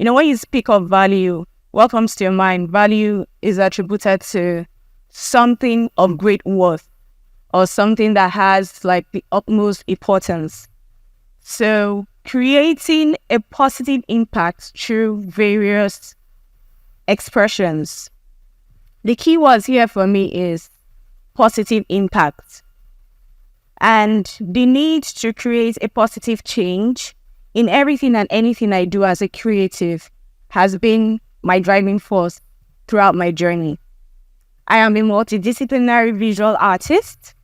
When you speak of value, what comes to your mind? Value is attributed to something of great worth or something that has like the utmost importance. So creating a positive impact through various expressions. The key words here for me is positive impact. And the need to create a positive change in everything and anything I do as a creative has been my driving force throughout my journey. I am a multidisciplinary visual artist,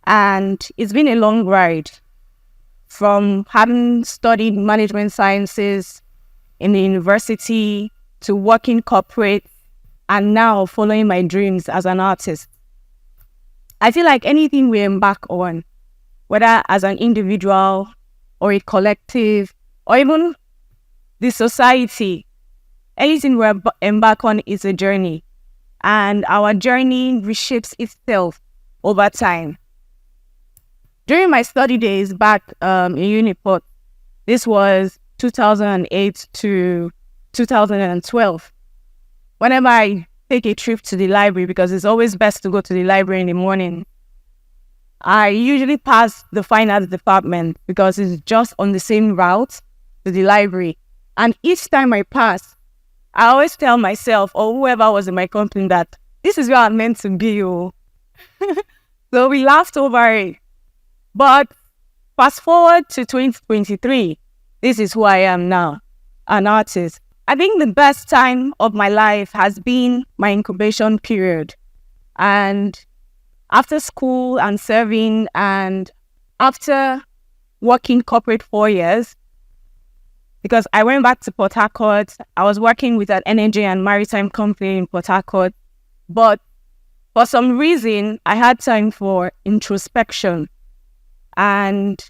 and it's been a long ride from having studied management sciences in the university to working corporate and now following my dreams as an artist. I feel like anything we embark on, whether as an individual or a collective or even the society, anything we embark on is a journey. And our journey reshapes itself over time. During my study days back in Uniport, this was 2008 to 2012. Whenever I take a trip to the library, because it's always best to go to the library in the morning, I usually pass the fine arts department because it's just on the same route to the library. And each time I pass, I always tell myself or whoever was in my company that this is where I'm meant to be. So we laughed over it. But fast forward to 2023, this is who I am now, an artist. I think the best time of my life has been my incubation period. And after school and serving and after working corporate 4 years, because I went back to Port Harcourt, I was working with an energy and maritime company in Port Harcourt. But for some reason, I had time for introspection. And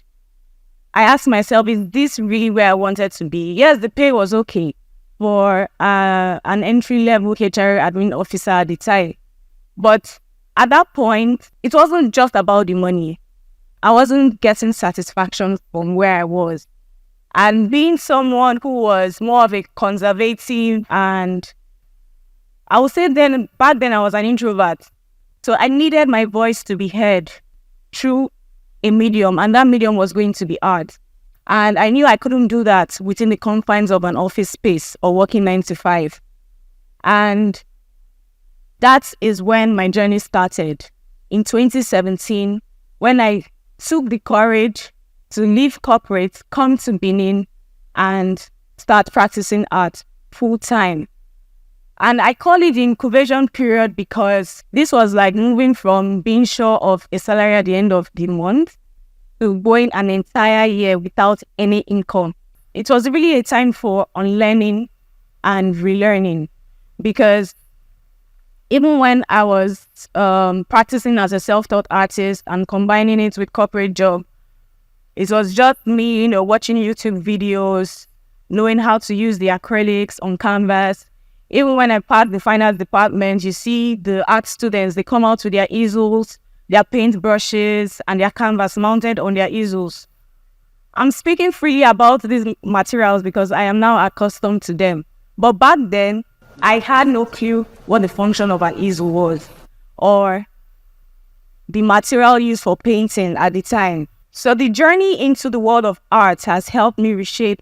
I asked myself, is this really where I wanted to be? Yes, the pay was okay for an entry-level HR admin officer at the time. But at that point, it wasn't just about the money. I wasn't getting satisfaction from where I was. And being someone who was more of a conservative, and I would say back then I was an introvert. So I needed my voice to be heard through a medium, and that medium was going to be art. And I knew I couldn't do that within the confines of an office space or working 9 to 5. And that is when my journey started. In 2017, when I took the courage to leave corporate, come to Benin, and start practicing art full time. And I call it the incubation period because this was like moving from being sure of a salary at the end of the month to going an entire year without any income. It was really a time for unlearning and relearning, because even when I was practicing as a self-taught artist and combining it with corporate job, it was just me, watching YouTube videos, knowing how to use the acrylics on canvas. Even when I passed the fine arts department, you see the art students, they come out with their easels, their paint brushes, and their canvas mounted on their easels. I'm speaking freely about these materials because I am now accustomed to them. But back then, I had no clue what the function of an easel was or the material used for painting at the time. So the journey into the world of art has helped me reshape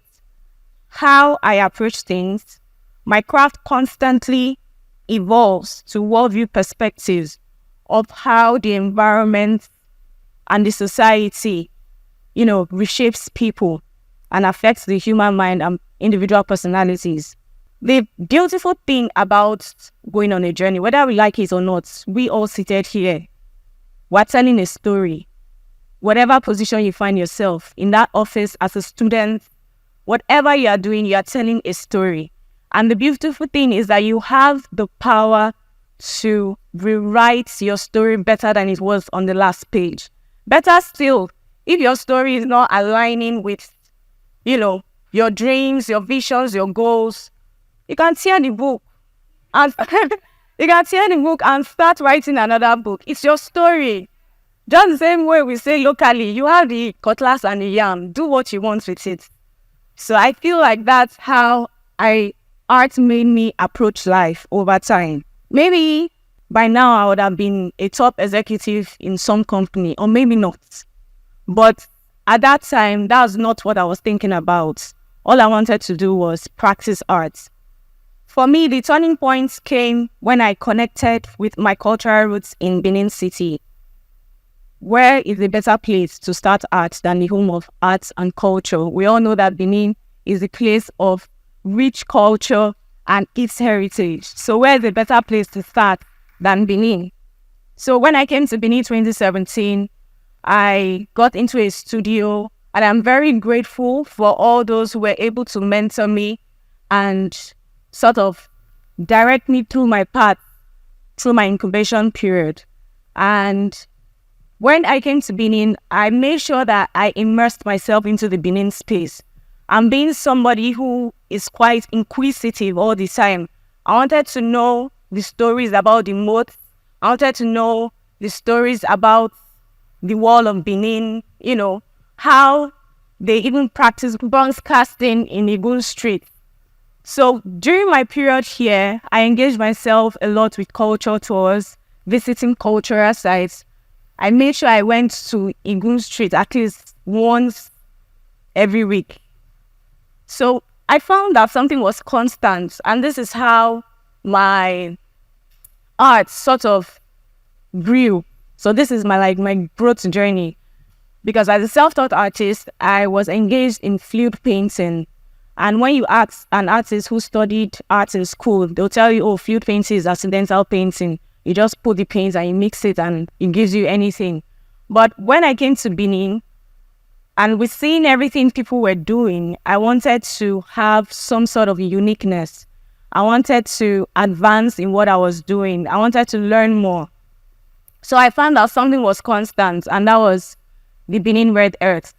how I approach things. My craft constantly evolves to worldview perspectives of how the environment and the society, reshapes people and affects the human mind and individual personalities. The beautiful thing about going on a journey, whether we like it or not, we all seated here, we're telling a story. Whatever position you find yourself, in that office, as a student, whatever you are doing, you are telling a story. And the beautiful thing is that you have the power to rewrite your story better than it was on the last page. Better still, if your story is not aligning with, your dreams, your visions, your goals, you can tear the book and start writing another book. It's your story. Just the same way we say locally, you have the cutlass and the yam. Do what you want with it. So I feel like that's how art made me approach life over time. Maybe by now I would have been a top executive in some company, or maybe not. But at that time, that was not what I was thinking about. All I wanted to do was practice art. For me, the turning point came when I connected with my cultural roots in Benin City. Where is a better place to start art than the home of arts and culture? We all know that Benin is a place of rich culture and its heritage. So where is a better place to start than Benin? So when I came to Benin 2017, I got into a studio, and I'm very grateful for all those who were able to mentor me and sort of direct me through my path, through my incubation period. And when I came to Benin, I made sure that I immersed myself into the Benin space. I'm being somebody who is quite inquisitive all the time. I wanted to know the stories about the moat. I wanted to know the stories about the wall of Benin, how they even practice bronze casting in Igun Street. So during my period here, I engaged myself a lot with culture tours, visiting cultural sites. I made sure I went to Igun Street at least once every week. So I found that something was constant, and this is how my art sort of grew. So this is my growth journey. Because as a self-taught artist, I was engaged in fluid painting. And when you ask an artist who studied art in school, they'll tell you, oh, fluid painting is accidental painting. You just put the paints and you mix it and it gives you anything. But when I came to Benin, and with seeing everything people were doing, I wanted to have some sort of uniqueness. I wanted to advance in what I was doing. I wanted to learn more. So I found out something was constant, and that was the Benin red earth.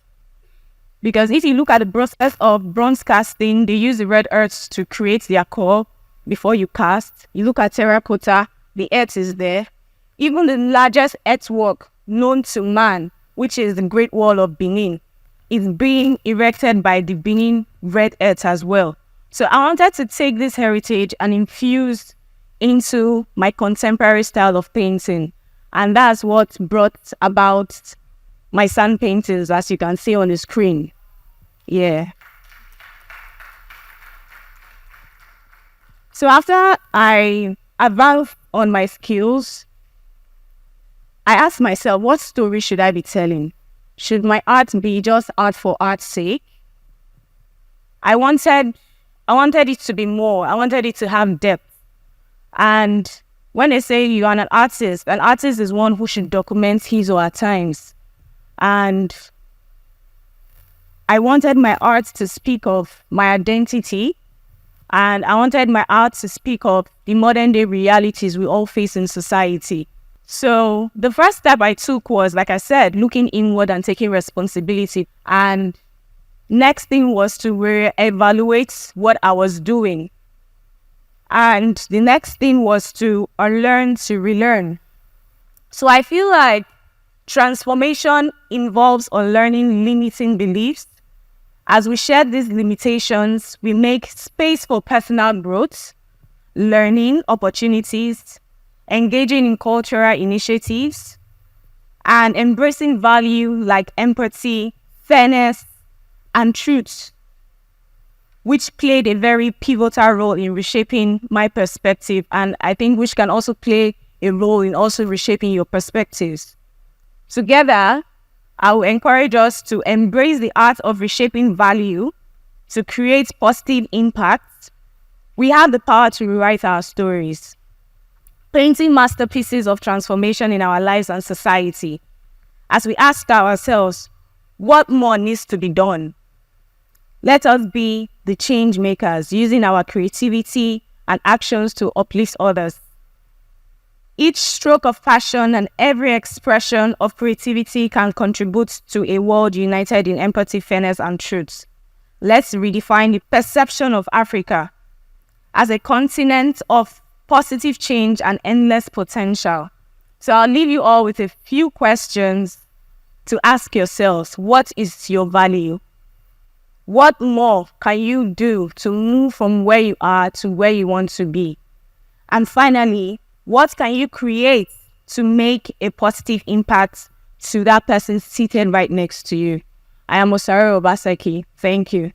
Because if you look at the process of bronze casting, they use the red earth to create their core before you cast. You look at terracotta, the earth is there. Even the largest earthwork known to man, which is the Great Wall of Benin, is being erected by the Benin red earth as well. So I wanted to take this heritage and infuse into my contemporary style of painting. And that's what brought about my sand paintings, as you can see on the screen. Yeah. So after I advanced on my skills, I asked myself, what story should I be telling? Should my art be just art for art's sake? I wanted it to be more. I wanted it to have depth. And when they say you are an artist is one who should document his or her times. And I wanted my art to speak of my identity, and I wanted my art to speak of the modern day realities we all face in society. So the first step I took was, like I said, looking inward and taking responsibility. And next thing was to evaluate what I was doing. And the next thing was to unlearn to relearn. So I feel like transformation involves unlearning limiting beliefs. As we share these limitations, we make space for personal growth, learning opportunities, engaging in cultural initiatives, and embracing value like empathy, fairness, and truth, which played a very pivotal role in reshaping my perspective, and I think which can also play a role in also reshaping your perspectives. Together, I will encourage us to embrace the art of reshaping value to create positive impact. We have the power to rewrite our stories, painting masterpieces of transformation in our lives and society. As we ask ourselves, what more needs to be done? Let us be the change makers, using our creativity and actions to uplift others. Each stroke of passion and every expression of creativity can contribute to a world united in empathy, fairness, and truth. Let's redefine the perception of Africa as a continent of positive change and endless potential. So I'll leave you all with a few questions to ask yourselves. What is your value? What more can you do to move from where you are to where you want to be? And finally, what can you create to make a positive impact to that person seated right next to you? I am Osaru Obaseki. Thank you.